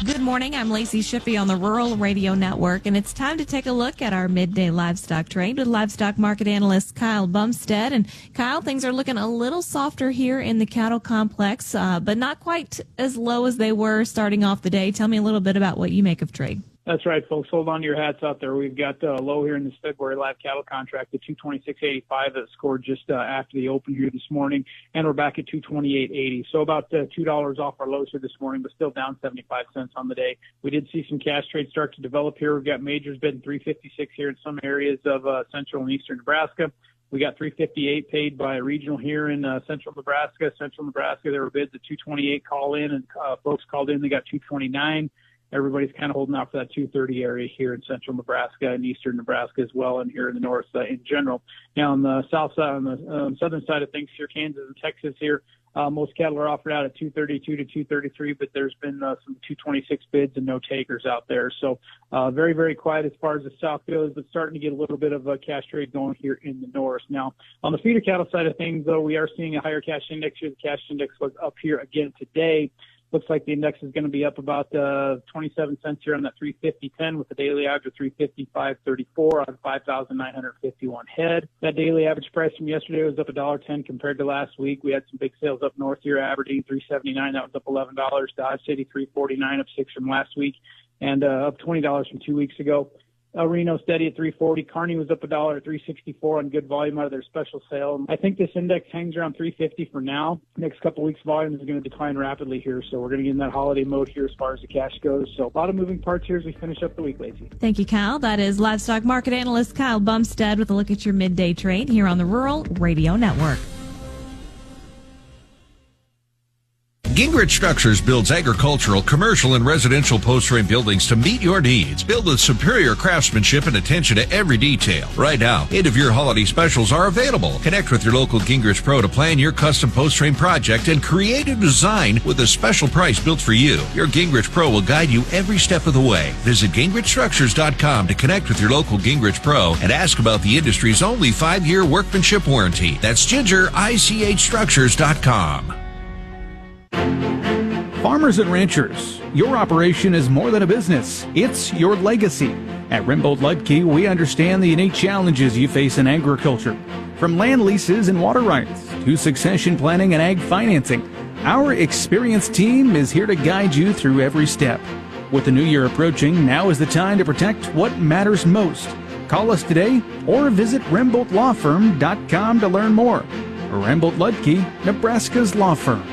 Good morning. I'm Lacey Shippey on the Rural Radio Network, and it's time to take a look at our midday livestock trade with livestock market analyst Kyle Bumsted. And Kyle, things are looking a little softer here in the cattle complex, but not quite as low as they were starting off the day. Tell me a little bit about what you make of trade. That's right, folks. Hold on to your hats out there. We've got low here in this February live cattle contract at 226.85 that scored just after the open here this morning, and we're back at 228.80. So about $2 off our lows here this morning, but still down 75 cents on the day. We did see some cash trades start to develop here. We've got majors bidding 356 here in some areas of central and eastern Nebraska. We got 358 paid by a regional here in central Nebraska. Central Nebraska, there were bids at 228 call in, and folks called in, they got 229. Everybody's kind of holding out for that 230 area here in central Nebraska and eastern Nebraska as well, and here in the north in general. Now on the south side, on the southern side of things here, Kansas and Texas here, most cattle are offered out at 232 to 233, but there's been some 226 bids and no takers out there. So very, very quiet as far as the south goes, but starting to get a little bit of a cash trade going here in the north. Now on the feeder cattle side of things, though, we are seeing a higher cash index here. The cash index was up here again today. Looks like the index is going to be up about 27 cents here on that 350.10 with the daily average of 355.34 on 5,951 head. That daily average price from yesterday was up $1.10 compared to last week. We had some big sales up north here, Aberdeen 379, that was up $11. Dodge City 349, up 6 from last week, and up $20 from 2 weeks ago. Reno steady at 340. Kearney was up $1 at 364 on good volume out of their special sale. I think this index hangs around 350 for now. Next couple of weeks, volume is going to decline rapidly here, so we're going to get in that holiday mode here as far as the cash goes. So a lot of moving parts here as we finish up the week, Lacey. Thank you, Kyle. That is livestock market analyst Kyle Bumsted with a look at your midday trade here on the Rural Radio Network. Gingrich Structures builds agricultural, commercial, and residential post-frame buildings to meet your needs. Built with superior craftsmanship and attention to every detail. Right now, end of year holiday specials are available. Connect with your local Gingrich Pro to plan your custom post-frame project and create a design with a special price built for you. Your Gingrich Pro will guide you every step of the way. Visit GingrichStructures.com to connect with your local Gingrich Pro and ask about the industry's only 5-year workmanship warranty. That's GingerICHStructures.com. Farmers and ranchers, your operation is more than a business. It's your legacy. At Rimbold Ludke, we understand the unique challenges you face in agriculture. From land leases and water rights to succession planning and ag financing, our experienced team is here to guide you through every step. With the new year approaching, now is the time to protect what matters most. Call us today or visit RimboldLawFirm.com to learn more. Rimbold Ludke, Nebraska's law firm.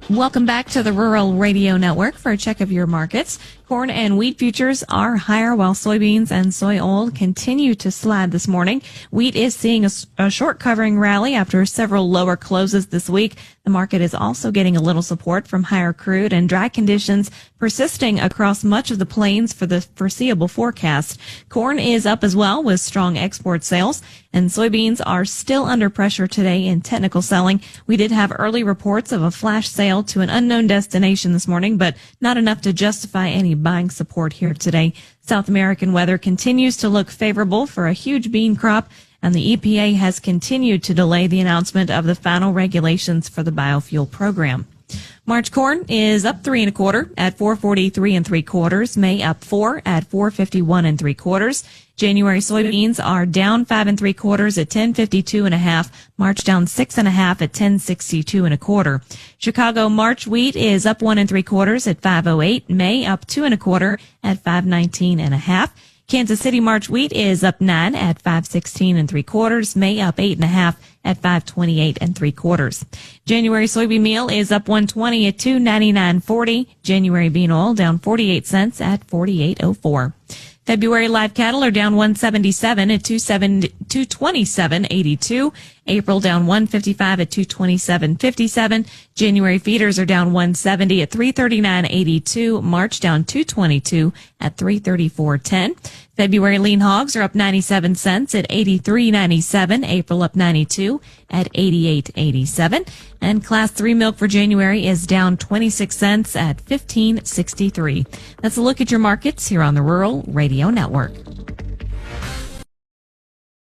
Welcome back to the Rural Radio Network for a check of your markets. Corn and wheat futures are higher while soybeans and soy oil continue to slide this morning. Wheat is seeing a short covering rally after several lower closes this week. The market is also getting a little support from higher crude and dry conditions persisting across much of the plains for the foreseeable forecast. Corn is up as well with strong export sales, and soybeans are still under pressure today in technical selling. We did have early reports of a flash sale to an unknown destination this morning, but not enough to justify any buying support here today. South American weather continues to look favorable for a huge bean crop, and the EPA has continued to delay the announcement of the final regulations for the biofuel program. March corn is up 3 1/4 at 443 3/4. May up 4 at 451 3/4. January soybeans are down 5 3/4 at 1052 1/2. March down 6 1/2 at 1062 1/4. Chicago March wheat is up 1 3/4 at 508. May up 2 1/4 at 519 1/2. Kansas City March wheat is up 9 at 516 3/4. May up 8 1/2 at 528 3/4. January soybean meal is up 120 at 299.40. January bean oil down 48 cents at 48.04. February live cattle are down 177 at 227.82. April down 155 at 227.57. January feeders are down 170 at 339.82. March down 222 at 334.10. February lean hogs are up 97 cents at 83.97. April up 92 at 88.87. And class 3 milk for January is down 26 cents at 15.63. That's a look at your markets here on the Rural Radio Network.